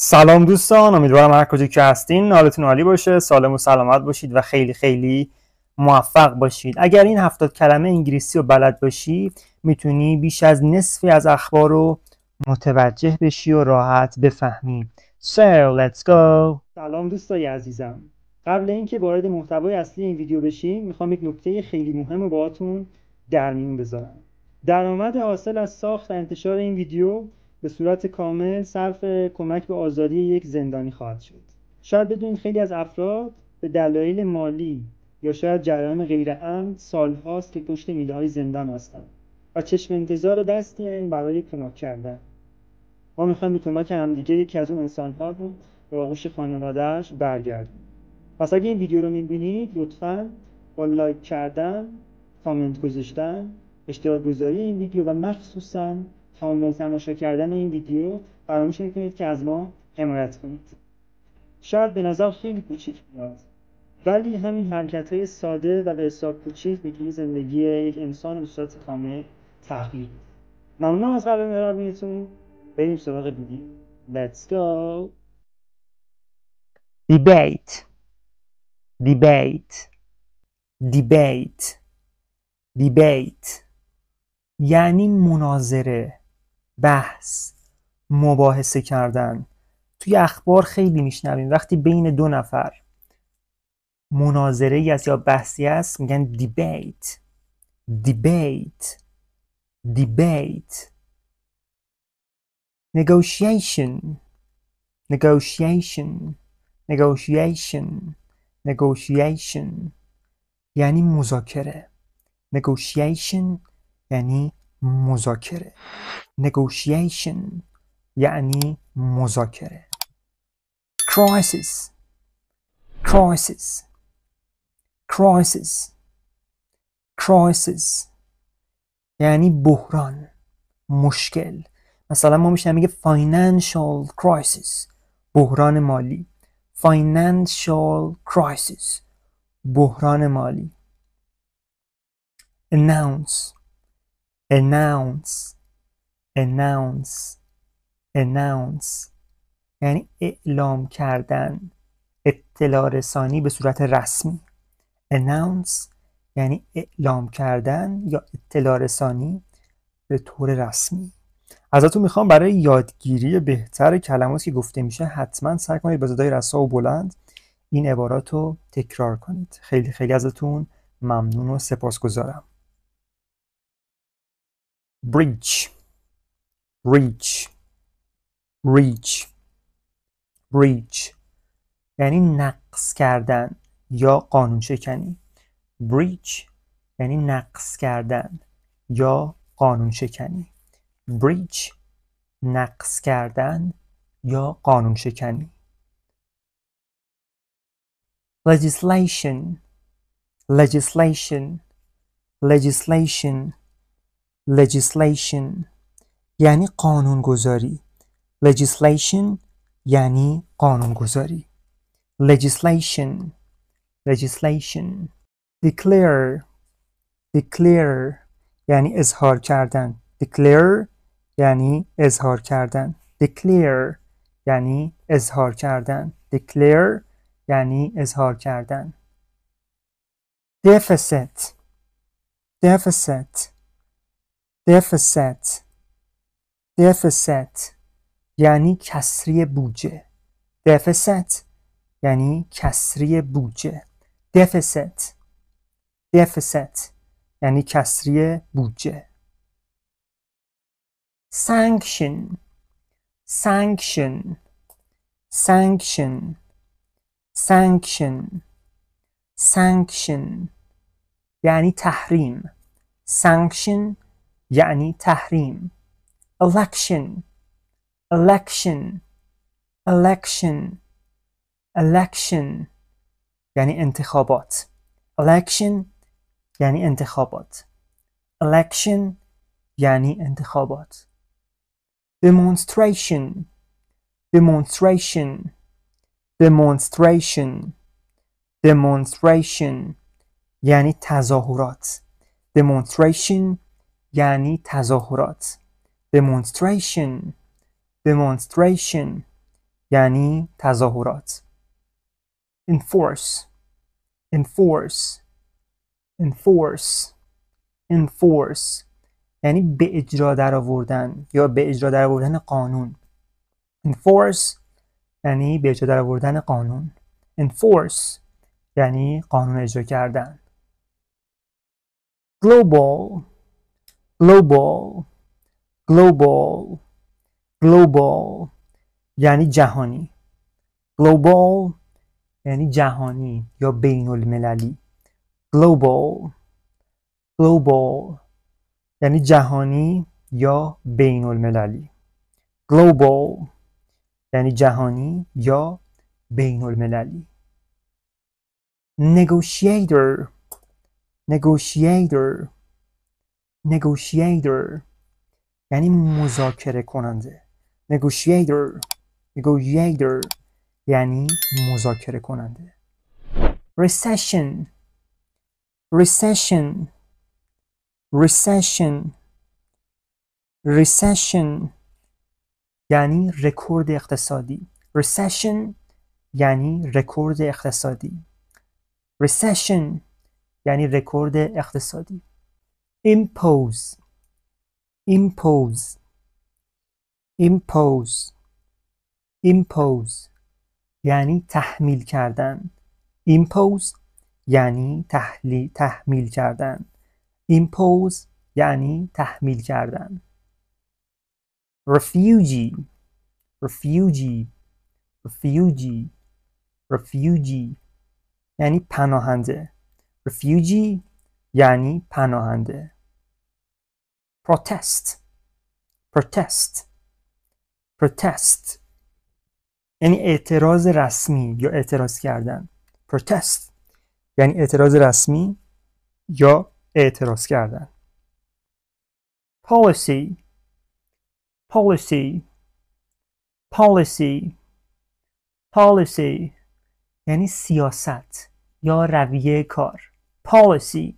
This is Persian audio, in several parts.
سلام دوستان، امیدوارم هر کجا که هستین حالتون عالی باشه، سالم و سلامت باشید و خیلی خیلی موفق باشید. اگر این 70 کلمه انگلیسی رو بلد باشی میتونی بیش از نصفی از اخبار رو متوجه بشی و راحت بفهمی. So let's go. سلام دوستای عزیزم. قبل اینکه وارد محتوای اصلی این ویدیو بشیم میخوام یک نکته خیلی مهم رو باهاتون در میون بذارم. درآمد حاصل از ساخت و انتشار این ویدیو به صورت کامل صرف کمک به آزادی یک زندانی خواهد شد. شاید بدونید خیلی از افراد به دلایل مالی یا شاید جرایم غیر امن سالهاست که پشت میله‌های زندان هستند و چشم انتظار دستی برای کمک کردن. ما میخوایم به کمک همدیگه یکی از اون انسان‌ها رو به آغوش خانواده‌اش برگردیم. پس اگه این ویدیو رو می‌بینید لطفاً با لایک کردن، کامنت گذاشتن، اشتراک گذاری این ویدیو و مخصوصاً کامل تماشا کردن این ویدیو فراموش نکنید که از ما حمایت کنید. شاید به نظر خیلی کوچیک میاد، ولی همین حرکت‌های ساده و به حساب کوچیک میتونه زندگی یک انسان به صورت کامل تغییر بده. ممنونم از قلب مهربونیتون. بریم سراغ ویدیو. Let's go. Debate. یعنی مناظره، بحث، مباحثه کردن. توی اخبار خیلی میشنویم وقتی بین دو نفر مناظره ای است یا بحثی است میگن دیبیت. negotiation یعنی مذاکره. negotiation یعنی مذاکره. crisis یعنی بحران، مشکل. مثلا ما میگه financial crisis، بحران مالی. financial crisis، بحران مالی. announce یعنی اعلام کردن، اطلاع رسانی به صورت رسمی. announce یعنی اعلام کردن یا اطلاع رسانی به طور رسمی. ازتون میخوام برای یادگیری بهتر کلماتی که گفته میشه حتما سعی کنید با صدای رسا و بلند این عبارات رو تکرار کنید. خیلی خیلی ازتون ممنون و سپاسگزارم. breach یعنی نقض کردن یا قانون شکنی. breach یعنی نقض کردن یا قانون شکنی. نقض کردن یا قانون شکنی. legislation یعنی قانون گذاری. legislation یعنی قانون گذاری. declare یعنی اظهار کردن. declare یعنی اظهار کردن. deficit یعنی کسری بودجه. deficit یعنی کسری بودجه. یعنی کسری بودجه. sanction یعنی تحریم. sanction یعنی تحریم. election یعنی انتخابات. یعنی انتخابات. demonstration یعنی تظاهرات. demonstration یعنی تظاهرات. enforce enforce enforce enforce یعنی به اجرا در آوردن یا به اجرا در آوردن قانون. enforce یعنی به اجرا در آوردن قانون. enforce یعنی قانون اجرا کردن. global global global global یعنی جهانی. global یعنی جهانی یا بین المللی. global global یعنی جهانی یا بین المللی. global یعنی جهانی یا بین المللی. negotiator negotiator negotiator یعنی مذاکره کننده. negotiator negotiator یعنی مذاکره کننده. recession recession recession recession یعنی رکورد اقتصادی. recession یعنی رکورد اقتصادی. recession یعنی رکورد اقتصادی. impose impose impose impose یعنی تحمیل کردن. impose یعنی تحمیل کردن. impose یعنی تحمیل کردن. refugee refugee refugee refugee یعنی پناهنده. refugee یعنی پناهنده. protest protest protest یعنی اعتراض رسمی یا اعتراض کردن. protest یعنی اعتراض رسمی یا اعتراض کردن. policy policy policy policy یعنی سیاست یا رویه کار. policy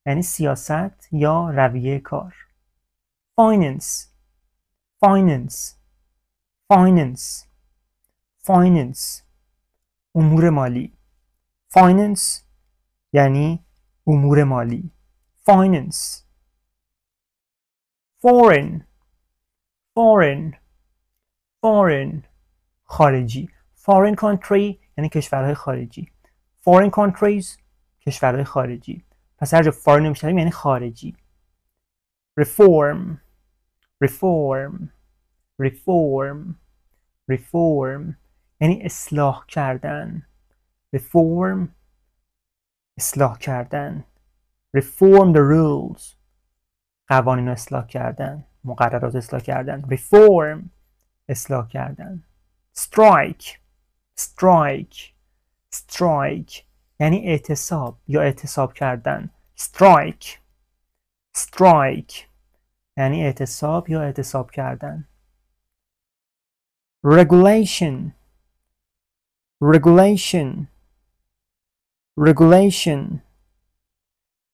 یعنی سیاست یا رویه کار. finance finance finance finance امور مالی. finance یعنی امور مالی. finance. foreign foreign foreign خارجی. foreign country یعنی کشورهای خارجی. foreign countries کشورهای خارجی. پس هر جا foreign میشنویم یعنی خارجی. reform reform reform reform یعنی اصلاح کردن. reform اصلاح کردن. reform the rules قوانین اصلاح کردن، مقررات اصلاح کردن. reform اصلاح کردن. strike strike strike یعنی اعتصاب یا اعتصاب کردن. strike strike یعنی اعتصاب یا اعتصاب کردن. regulation regulation regulation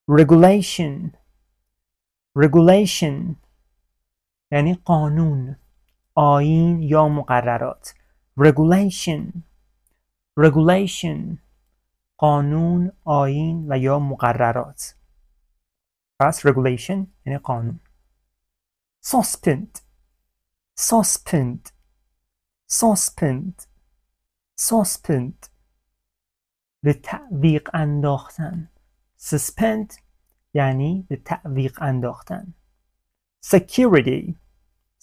regulation regulation یعنی قانون، آیین یا مقررات. regulation regulation قانون، آیین و یا مقررات. پس regulation یعنی قانون. suspend suspend suspend suspend به تعویق انداختن. suspend یعنی به تعویق انداختن. security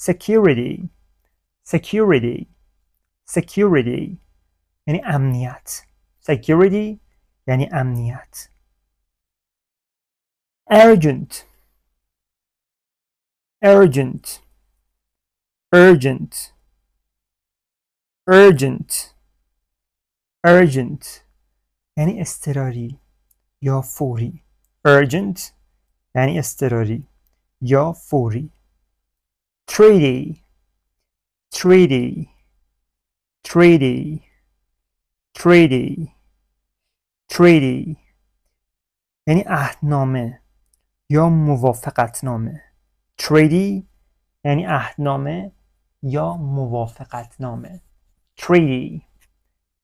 security security security یعنی امنیت. security یعنی امنیت. urgent urgent urgent urgent urgent یعنی اضطراری یا فوری. urgent یعنی اضطراری یا فوری. treaty treaty treaty treaty treaty یعنی عهدنامه یا موافقتنامه. treaty یعنی عهدنامه یا موافقتنامه. treaty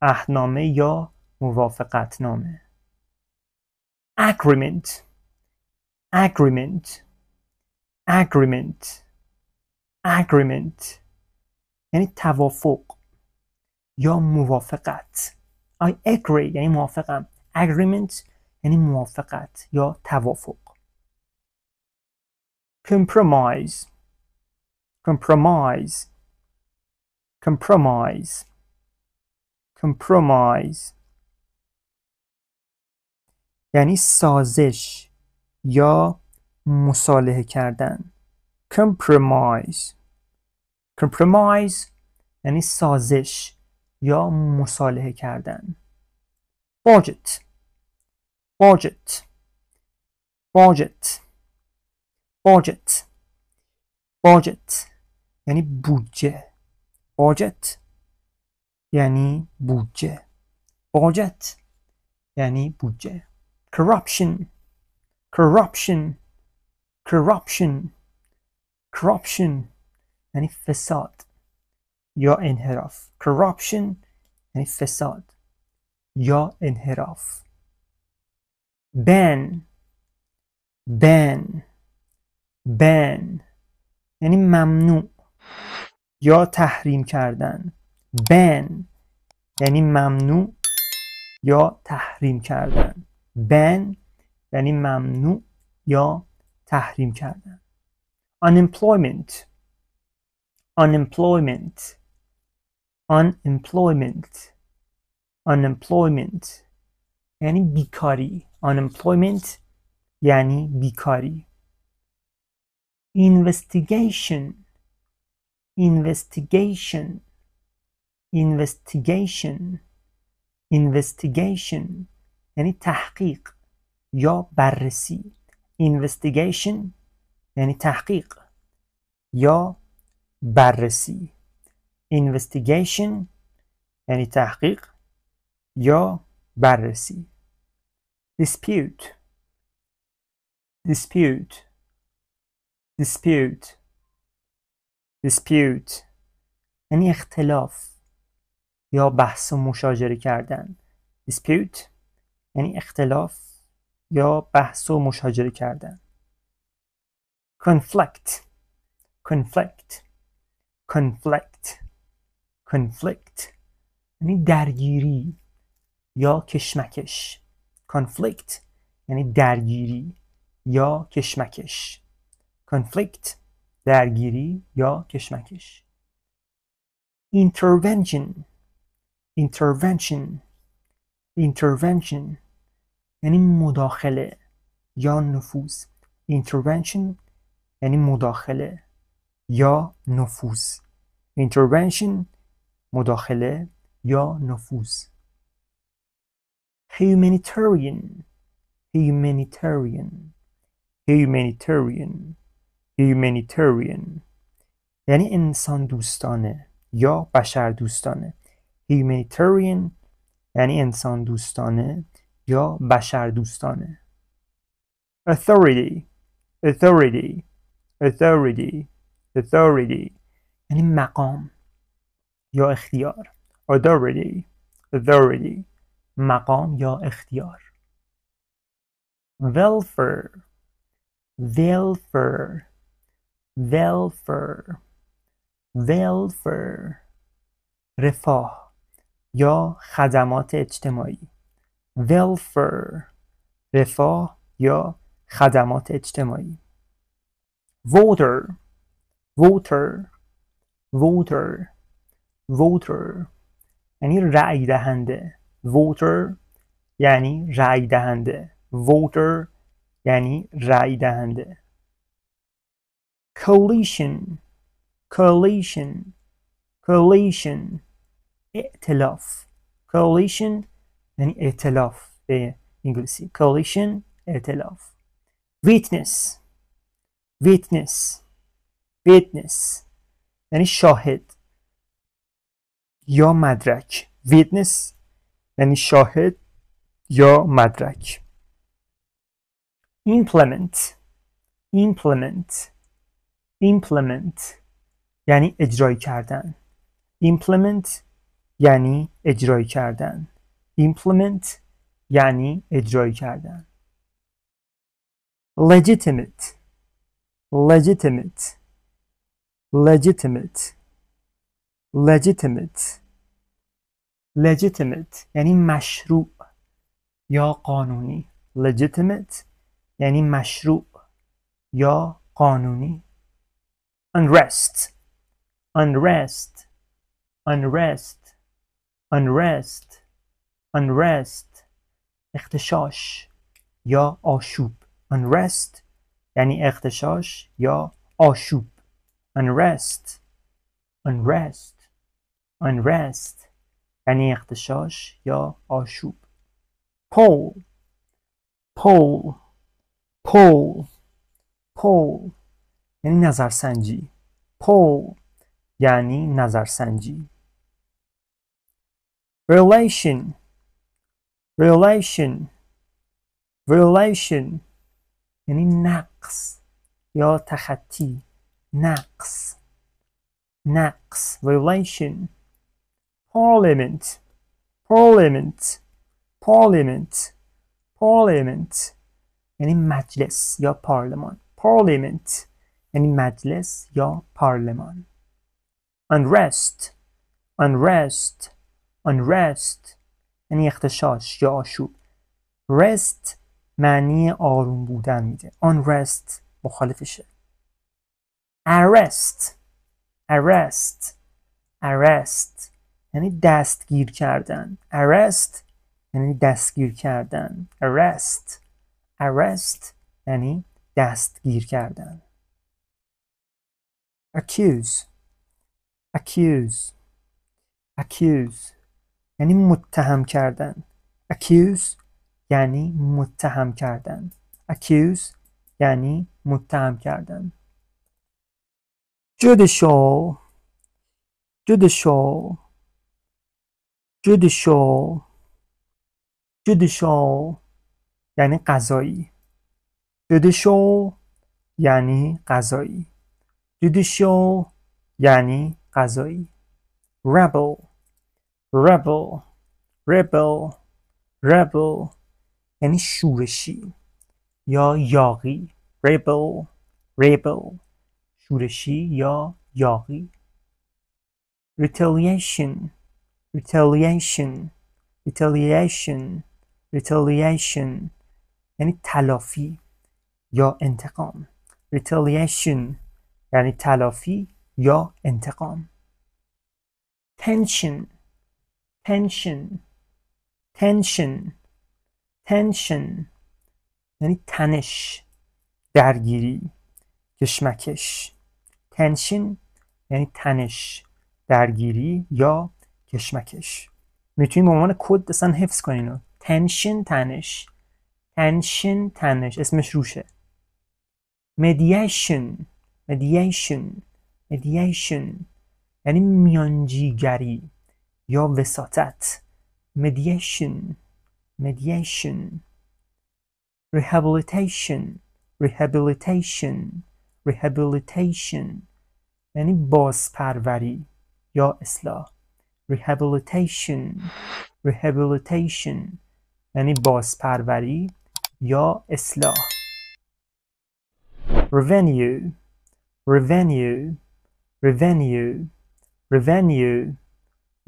عهدنامه یا موافقتنامه. agreement agreement agreement agreement یعنی توافق یا موافقت. I agree یعنی موافقم. agreement یعنی موافقت یا توافق. compromise compromise compromise compromise یعنی سازش یا مصالحه کردن. compromise compromise یعنی سازش یا مصالحه کردن. budget budget budget budget budget یعنی بودجه. budget یعنی بودجه. budget یعنی بودجه. corruption corruption corruption corruption یعنی فساد یا انحراف. corruption یعنی فساد یا انحراف. ban ban ban یعنی ممنوع یا تحریم کردن. ban یعنی ممنوع یا تحریم کردن. ban یعنی ممنوع یا تحریم کردن. unemployment unemployment unemployment unemployment یعنی بیکاری. unemployment یعنی بیکاری. investigation investigation investigation investigation یعنی تحقیق یا بررسی. investigation یعنی تحقیق یا بررسی. investigation یعنی تحقیق یا بررسی. dispute dispute dispute dispute یعنی اختلاف یا بحث و مشاجره کردن. dispute یعنی اختلاف یا بحث و مشاجره کردن. conflict conflict conflict conflict یعنی درگیری یا کشمکش. conflict یعنی درگیری یا کشمکش. conflict درگیری یا کشمکش. intervention intervention intervention یعنی مداخله یا نفوذ. intervention یعنی مداخله یا نفوذ. intervention مداخله یا نفوذ. humanitarian humanitarian humanitarian humanitarian یعنی انسان دوستانه یا بشر دوستانه. humanitarian یعنی انسان دوستانه یا بشر دوستانه. authority authority authority authority یعنی مقام یا اختیار. authority authority مقام یا اختیار. welfare welfare welfare welfare رفاه یا خدمات اجتماعی. welfare رفاه یا خدمات اجتماعی. voter voter voter voter یعنی رأی دهنده. voter یعنی رأی دهنده. voter یعنی رأی دهنده. coalition coalition coalition ائتلاف. coalition یعنی ائتلاف به انگلیسی. coalition ائتلاف. witness witness witness یعنی شاهد یا مدرک. witness یعنی شاهد یا مدرک. implement implement implement یعنی اجرای کردن. implement یعنی اجرایی کردن. implement یعنی اجرایی کردن. legitimate legitimate legitimate legitimate legitimate یعنی مشروع یا قانونی. legitimate یعنی مشروع یا قانونی. unrest unrest unrest unrest unrest اغتشاش یا آشوب. unrest یعنی اغتشاش یا آشوب. unrest unrest unrest یعنی اغتشاش یا آشوب. poll poll poll poll یعنی نظرسنجی. poll یعنی نظرسنجی. relation relation relation یعنی نقص یا تخطی. نقص نقص relation. parliament parliament parliament parliament یعنی مجلس یا پارلمان. parliament یعنی مجلس یا پارلمان. unrest unrest unrest یعنی اغتشاش یا آشوب. rest معنی آروم بودن میده. unrest مخالفشه. arrest arrest arrest یعنی دستگیر کردن. arrest یعنی دستگیر کردن. arrest arrest یعنی دستگیر کردن. accuse accuse accuse یعنی متهم کردن. accuse یعنی متهم کردن. accuse یعنی متهم کردن. judicial judicial judicial judicial یعنی قضایی. judicial یعنی قضایی. judicial یعنی قضایی. rebel rebel rebel rebel یعنی شورشی یا یاغی. rebel rebel شورشی یا یاغی. retaliation retaliation retaliation retaliation یعنی تلافی یا انتقام. retaliation یعنی تلافی یا انتقام. tension tension tension tension یعنی تنش، درگیری، کشمکش. tension یعنی تنش، درگیری یا کشمکش. میتونیم به عنوان کد اصلا حفظ کنین. tension تنش، tension تنش، اسمش روشه. mediation mediation mediation یعنی میانجیگری یا وساطت. mediation mediation rehabilitation rehabilitation rehabilitation یعنی بازپروری یا اصلاح. rehabilitation rehabilitation یعنی بازپروری یا اصلاح. revenue revenue revenue revenue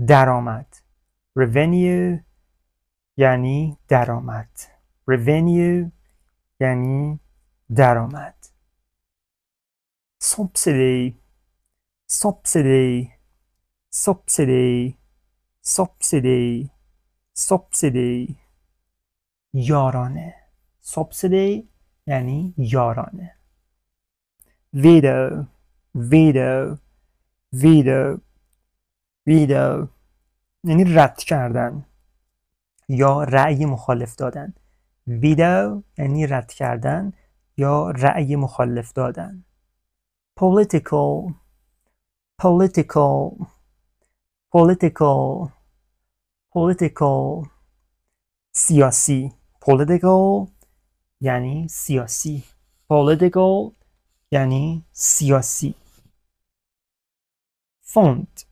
درآمد. revenue یعنی درآمد. revenue یعنی درآمد. subsidy subsidy subsidy subsidy subsidy یارانه. subsidy یعنی یارانه. veto veto veto veto یعنی رد کردن یا رأی مخالف دادن. veto یعنی رد کردن یا رأی مخالف دادن. political political political political سیاسی. political یعنی سیاسی. political یعنی سیاسی. font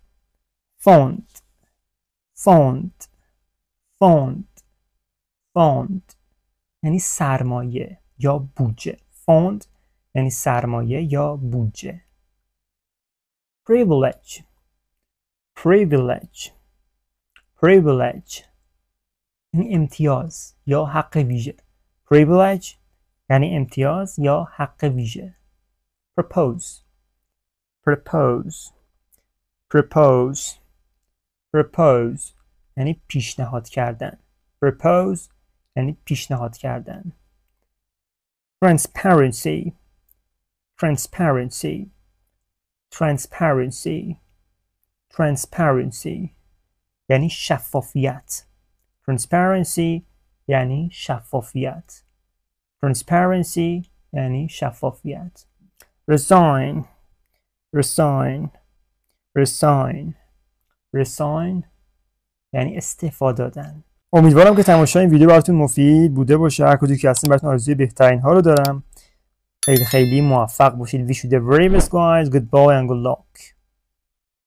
font fund fund fund یعنی سرمایه یا بودجه. fund یعنی سرمایه یا بودجه. privilege privilege privilege یعنی امتیاز یا حق ویژه. privilege یعنی امتیاز یا حق ویژه. propose propose propose propose یعنی پیشنهاد کردن. propose یعنی پیشنهاد کردن. transparency transparency transparency transparency یعنی شفافیت. transparency یعنی شفافیت. transparency یعنی شفافیت. resign resign resign resign یعنی استعفا دادن. امیدوارم که تماشای این ویدیو براتون مفید بوده باشه. هر کدومی که هستین براتون آرزوی بهترین ها رو دارم. خیلی موفق باشید. wish you the very best guys. Goodbye and good luck.